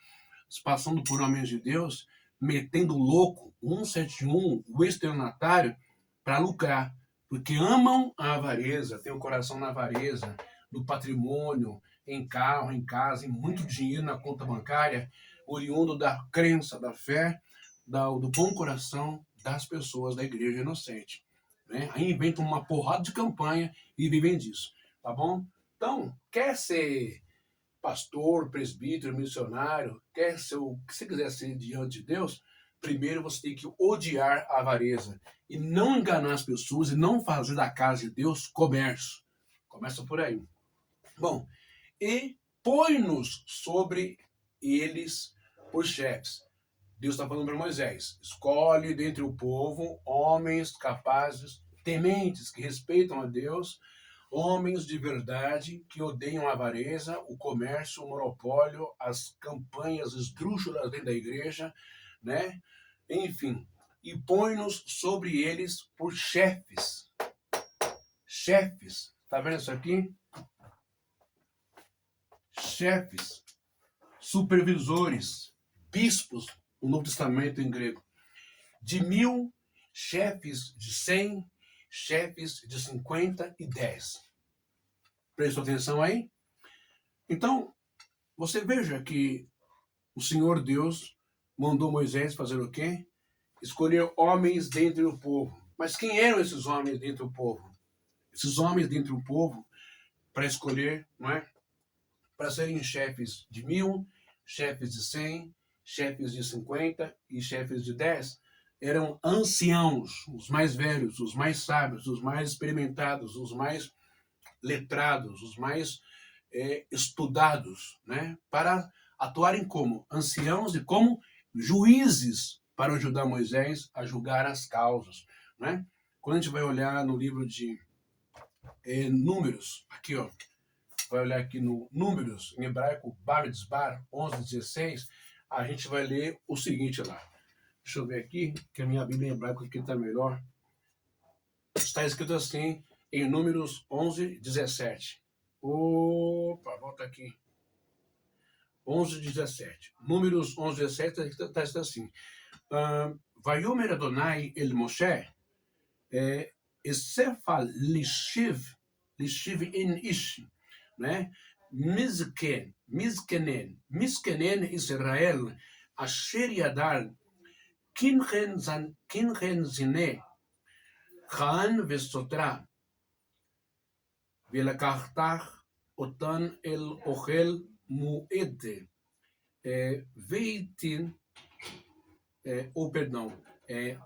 passando por homens de Deus, metendo louco, 171, o estelionatário, para lucrar. Porque amam a avareza, têm o coração na avareza, no patrimônio, em carro, em casa, em muito dinheiro na conta bancária, oriundo da crença, da fé, do bom coração das pessoas da igreja inocente. Né? Aí inventam uma porrada de campanha e vivem disso. Tá bom? Então, quer ser pastor, presbítero, missionário, quer ser o que você quiser ser diante de Deus, primeiro você tem que odiar a avareza e não enganar as pessoas e não fazer da casa de Deus comércio. Começa por aí. Bom, e põe-nos sobre eles por chefes. Deus está falando para Moisés, escolhe dentre o povo homens capazes, tementes, que respeitam a Deus, homens de verdade que odeiam a avareza, o comércio, o monopólio, as campanhas esdrúxulas dentro da igreja, né? Enfim, e põe-nos sobre eles por chefes. Chefes, tá vendo isso aqui? Chefes, supervisores, bispos, o Novo Testamento em grego, de 1000, chefes de 100, chefes de 50 e 10. Prestou atenção aí? Então, você veja que o Senhor Deus mandou Moisés fazer o quê? Escolher homens dentre o povo. Mas quem eram esses homens dentre o povo? Esses homens dentre o povo, para escolher, não é? Para serem chefes de 1000, chefes de 100, chefes de 50 e chefes de 10, eram anciãos, os mais velhos, os mais sábios, os mais experimentados, os mais letrados, os mais estudados, né? Para atuarem como anciãos e como juízes para ajudar Moisés a julgar as causas, né? Quando a gente vai olhar no livro de Números, aqui ó, vai olhar aqui no Números, em hebraico, Bamidbar 11:16, a gente vai ler o seguinte lá. Deixa eu ver aqui, que a minha Bíblia em hebraico aqui está melhor. Está escrito assim, em Números 11:17. Opa, volta aqui. 11:17. Números 11:17 está escrito assim. Vayomer Adonai el Moshe, Esefal lishiv in ish, né? Miskenen Israel, asher yadal, kinchen zine, chan vesotra, ולקחתך אותן אל אוכל מועד,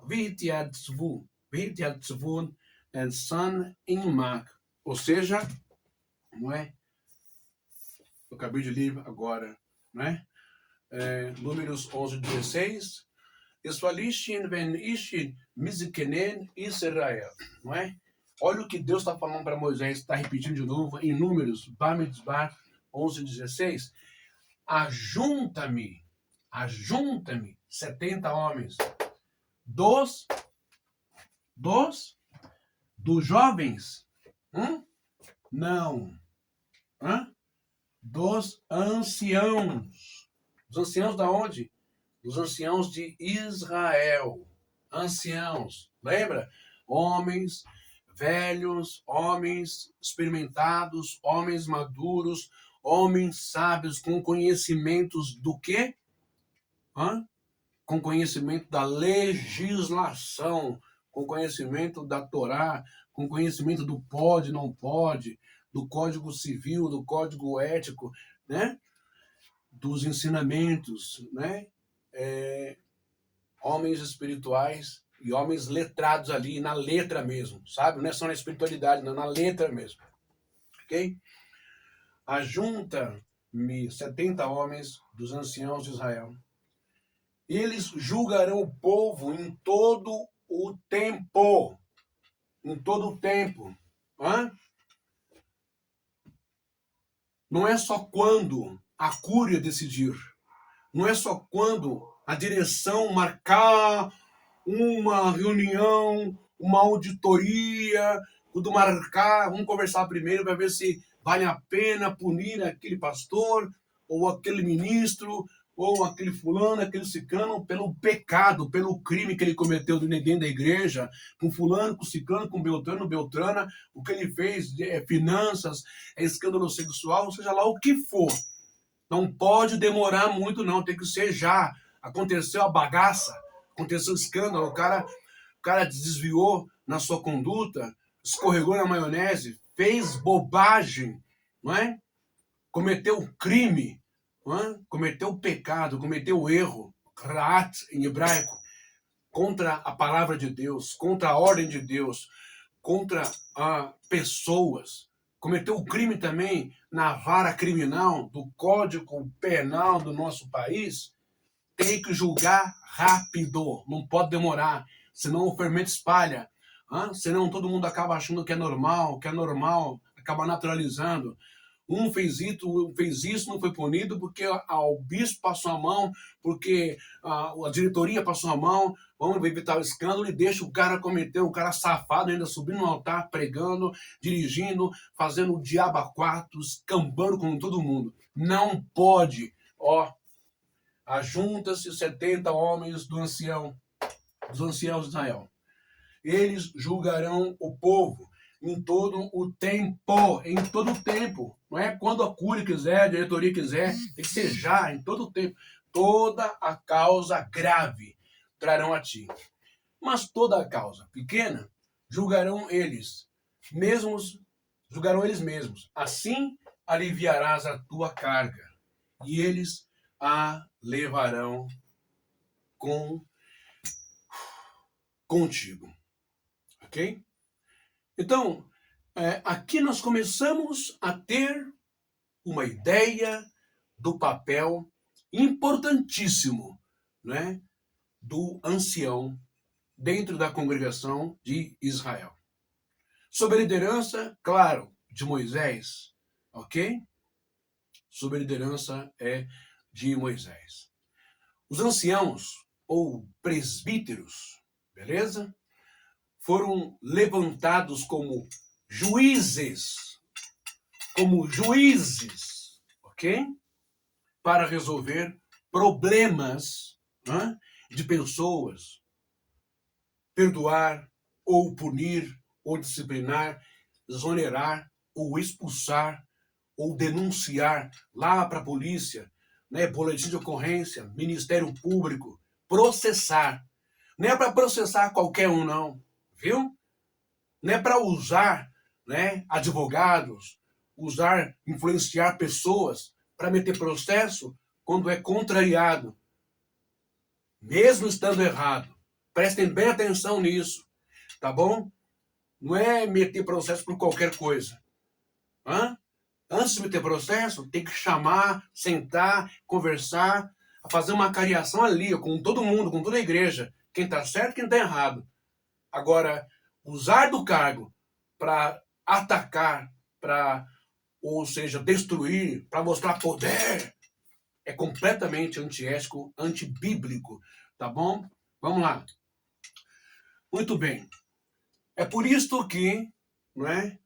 והתייצבו san imak, ou seja, não é? Eu acabei de ler agora, não é? Números 11:16, Esfalishin ven ishin mizkenen Israel, não é? Olha o que Deus está falando para Moisés, está repetindo de novo em Números, Bamidbar 11:16. Ajunta-me, 70 homens, dos jovens, não, dos anciãos. Os anciãos da onde? Os anciãos de Israel. Anciãos, lembra? Homens velhos, homens experimentados, homens maduros, homens sábios com conhecimentos do quê? com conhecimento da legislação, com conhecimento da Torá, com conhecimento do pode, não pode, do Código Civil, do Código Ético, né? Dos ensinamentos, né? Homens espirituais e homens letrados ali, na letra mesmo, sabe? Não é só na espiritualidade, não, na letra mesmo. Ok? Ajunta-me 70 homens dos anciãos de Israel. Eles julgarão o povo em todo o tempo. Em todo o tempo. Hã? Não é só quando a cúria decidir. Não é só quando a direção marcar uma reunião, uma auditoria, quando marcar, vamos conversar primeiro para ver se vale a pena punir aquele pastor, ou aquele ministro, ou aquele fulano, aquele ciclano, pelo pecado, pelo crime que ele cometeu dentro da igreja, com fulano, com ciclano, com Beltrano, Beltrana, o que ele fez, finanças, escândalo sexual, seja lá o que for. Não pode demorar muito, não, tem que ser já. Aconteceu a bagaça, aconteceu o escândalo, o cara desviou na sua conduta, escorregou na maionese, fez bobagem, não é? Cometeu crime, não é? Cometeu pecado, cometeu erro, rat em hebraico, contra a palavra de Deus, contra a ordem de Deus, contra pessoas. Cometeu o crime também na vara criminal do Código Penal do nosso país. Tem que julgar rápido, não pode demorar, senão o fermento espalha, senão todo mundo acaba achando que é normal, acaba naturalizando. Um fez isso, não foi punido porque o bispo passou a mão, porque a diretoria passou a mão, vamos evitar o escândalo e deixa o cara cometer, o cara safado ainda subindo no altar, pregando, dirigindo, fazendo o diabo a quatro, escambando com todo mundo. Não pode, ajunta-se 70 homens dos anciãos de Israel. Eles julgarão o povo em todo o tempo, não é quando a cúria quiser, a diretoria quiser, tem que ser já, em todo o tempo. Toda a causa grave trarão a ti. Mas toda a causa pequena julgarão eles mesmos. Assim aliviarás a tua carga, e eles a levarão contigo. Ok? Então, aqui nós começamos a ter uma ideia do papel importantíssimo, né, do ancião dentro da congregação de Israel. Sob a liderança, claro, de Moisés, ok? Sob a liderança de Moisés. Os anciãos, ou presbíteros, beleza? Foram levantados como juízes, ok? Para resolver problemas, né, de pessoas, perdoar, ou punir, ou disciplinar, exonerar, ou expulsar, ou denunciar lá para a polícia, né, boletim de ocorrência, Ministério Público, processar. Não é para processar qualquer um, não, viu? Não é para usar, né, advogados, influenciar pessoas para meter processo quando é contrariado, mesmo estando errado. Prestem bem atenção nisso, tá bom? Não é meter processo por qualquer coisa. Antes de meter processo, tem que chamar, sentar, conversar, fazer uma cariação ali, com todo mundo, com toda a igreja. Quem está certo e quem está errado. Agora, usar do cargo para atacar, ou seja, destruir, para mostrar poder, é completamente antiético, antibíblico, tá bom? Vamos lá. Muito bem. É por isto que, não é,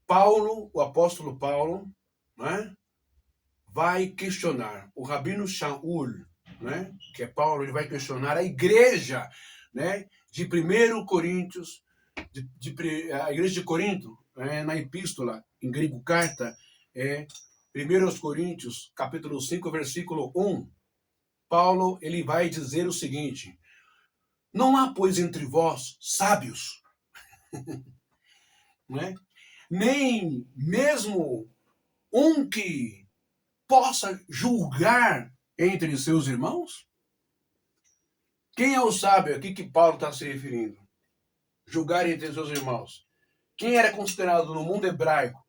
Paulo, o apóstolo Paulo, não é, vai questionar o Rabino Shaul, né, que é Paulo, ele vai questionar a igreja, né, de 1 Coríntios, a igreja de Corinto, na epístola, em grego carta, 1 Coríntios, capítulo 5, versículo 1. Paulo ele vai dizer o seguinte: não há, pois, entre vós sábios, não é? Nem mesmo um que possa julgar entre seus irmãos? Quem é o sábio aqui que Paulo está se referindo? Julgar entre seus irmãos. Quem era considerado no mundo hebraico,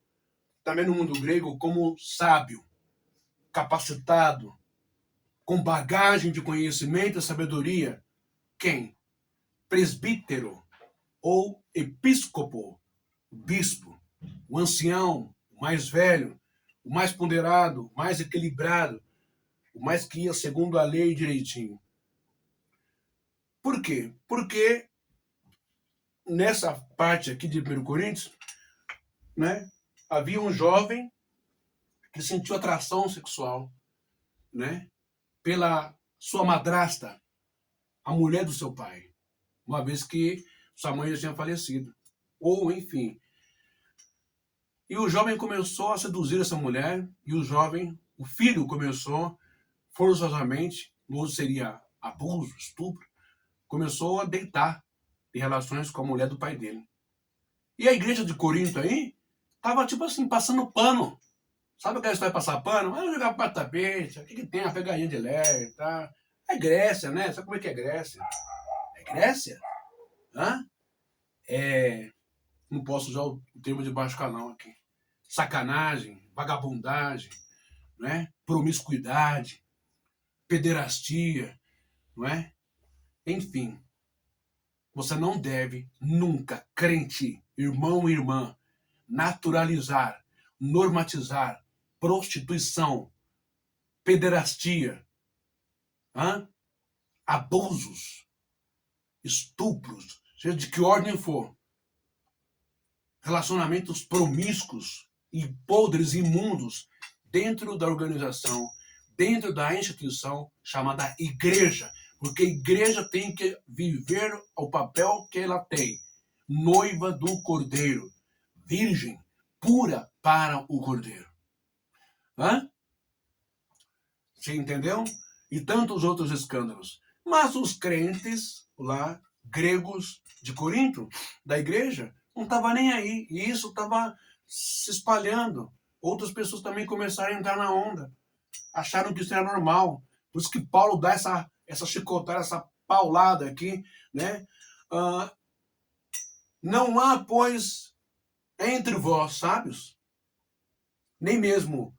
também no mundo grego, como sábio, capacitado, com bagagem de conhecimento e sabedoria? Quem? Presbítero ou episcopo, bispo, o ancião, o mais velho, o mais ponderado, o mais equilibrado, o mais que ia segundo a lei direitinho. Por quê? Porque nessa parte aqui de 1 Coríntios, né, havia um jovem que sentiu atração sexual, né, pela sua madrasta, a mulher do seu pai, uma vez que sua mãe já tinha falecido. Ou, enfim. E o jovem começou a seduzir essa mulher, e o filho começou forçosamente, ou seria abuso, estupro, começou a deitar em relações com a mulher do pai dele. E a igreja de Corinto aí tava tipo assim, passando pano. Sabe aquela história de passar pano? Ah, jogar para tapete, o que tem? A pegadinha de lé, tá? É Grécia, né? Sabe como é que é Grécia? É Grécia? Hã? Não posso usar o termo de baixo canal aqui. Sacanagem, vagabundagem, né? Promiscuidade, pederastia, não é? Enfim, você não deve nunca, crente, irmão e irmã, naturalizar, normatizar prostituição, pederastia, abusos, estupros, seja de que ordem for, relacionamentos promíscuos e podres, imundos, dentro da organização, dentro da instituição chamada igreja, porque a igreja tem que viver o papel que ela tem, noiva do Cordeiro, virgem, pura para o Cordeiro. Você entendeu? E tantos outros escândalos. Mas os crentes lá, gregos de Corinto, da igreja, não estavam nem aí. E isso estava se espalhando. Outras pessoas também começaram a entrar na onda. Acharam que isso era normal. Por isso que Paulo dá essa chicotada, essa paulada aqui, né? Não há, pois, entre vós sábios, nem mesmo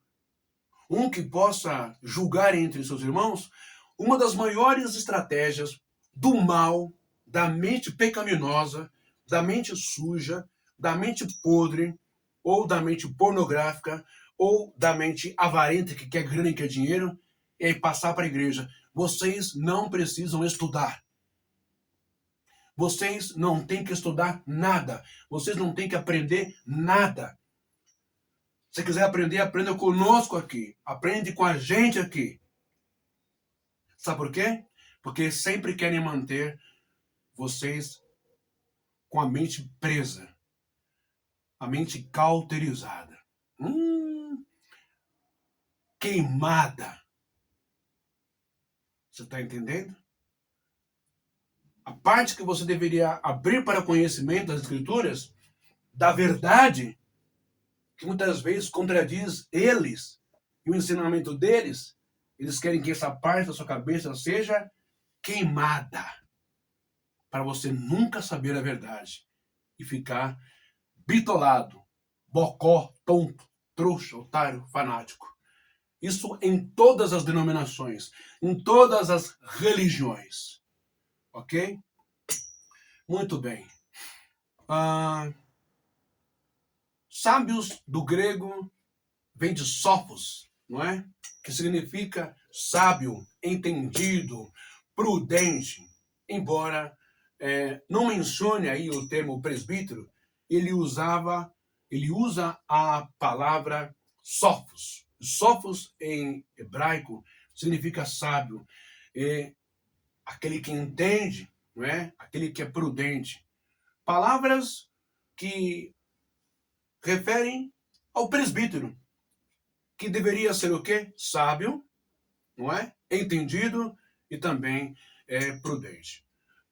um que possa julgar entre seus irmãos. Uma das maiores estratégias do mal, da mente pecaminosa, da mente suja, da mente podre, ou da mente pornográfica, ou da mente avarenta que quer grana e quer dinheiro, é passar para a igreja. Vocês não precisam estudar. Vocês não têm que estudar nada. Vocês não têm que aprender nada. Se quiser aprender, aprenda conosco aqui. Aprende com a gente aqui. Sabe por quê? Porque sempre querem manter vocês com a mente presa. A mente cauterizada. Queimada. Você está entendendo? A parte que você deveria abrir para conhecimento das Escrituras, da verdade, que muitas vezes contradiz eles e o ensinamento deles, eles querem que essa parte da sua cabeça seja queimada, para você nunca saber a verdade e ficar bitolado, bocó, tonto, trouxa, otário, fanático. Isso em todas as denominações, em todas as religiões. Ok? Muito bem. Sábios do grego vem de sophos, não é? Que significa sábio, entendido, prudente. Embora não mencione aí o termo presbítero, ele usa a palavra sophos. Sophos em hebraico significa sábio, aquele que entende, não é? Aquele que é prudente. Palavras que referem ao presbítero, que deveria ser o quê? Sábio, não é? entendido e também prudente.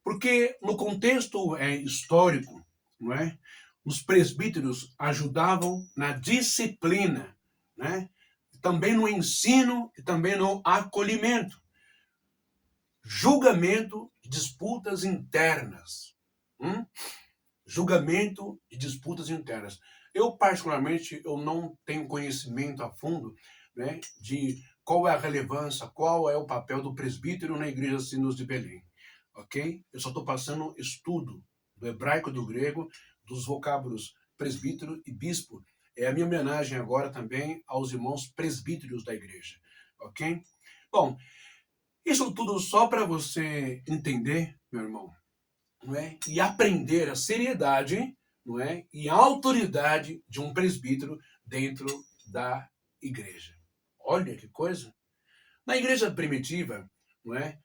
Porque no contexto histórico, não é? Os presbíteros ajudavam na disciplina, né? Também no ensino e também no acolhimento, julgamento de disputas internas. Julgamento de disputas internas. Eu, particularmente, eu não tenho conhecimento a fundo, né, de qual é a relevância, qual é o papel do presbítero na Igreja Sinos de Belém. Ok? Eu só estou passando estudo do hebraico e do grego, dos vocábulos presbítero e bispo. É a minha homenagem agora também aos irmãos presbíteros da igreja. Ok? Bom, isso tudo só para você entender, meu irmão, não é? E aprender a seriedade, não é? E a autoridade de um presbítero dentro da igreja. Olha que coisa! Na igreja primitiva, não é?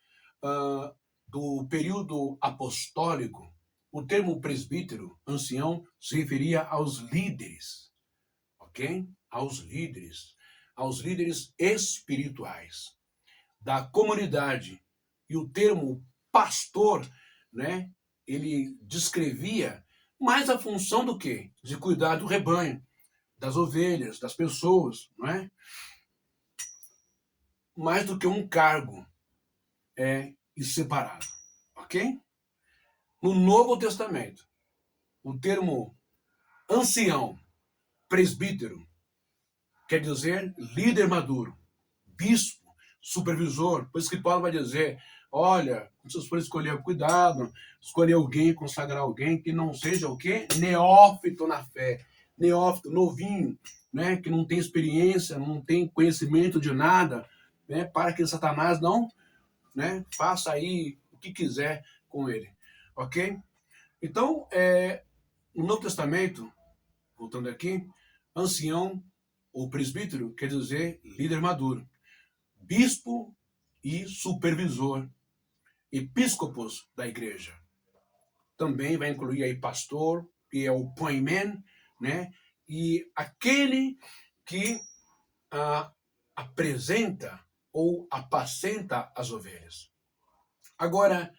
Do período apostólico, o termo presbítero, ancião, se referia aos líderes, ok? Aos líderes espirituais da comunidade. E o termo pastor, né? Ele descrevia mais a função do quê? De cuidar do rebanho, das ovelhas, das pessoas, não é? Mais do que um cargo e separado, ok? No Novo Testamento, o termo ancião, presbítero, quer dizer líder maduro, bispo, supervisor. Por isso que Paulo vai dizer, olha, quando vocês forem escolher, cuidado, escolher alguém, consagrar alguém que não seja o quê? Neófito na fé, neófito, novinho, né? Que não tem experiência, não tem conhecimento de nada, né? Para que Satanás não, né, faça aí o que quiser com ele, ok? Então, no Novo Testamento, voltando aqui, ancião ou presbítero quer dizer líder maduro, bispo e supervisor, episcopos da igreja. Também vai incluir aí pastor, que é o poimen, né? E aquele que apresenta ou apacenta as ovelhas. Agora,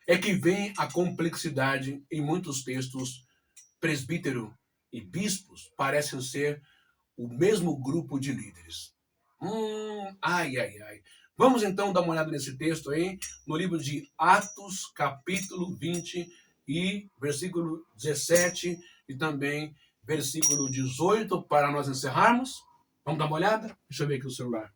é que vem a complexidade em muitos textos. Presbítero e bispos parecem ser o mesmo grupo de líderes. Ai. Vamos então dar uma olhada nesse texto aí, no livro de Atos, capítulo 20 e versículo 17 e também versículo 18, para nós encerrarmos. Vamos dar uma olhada? Deixa eu ver aqui o celular.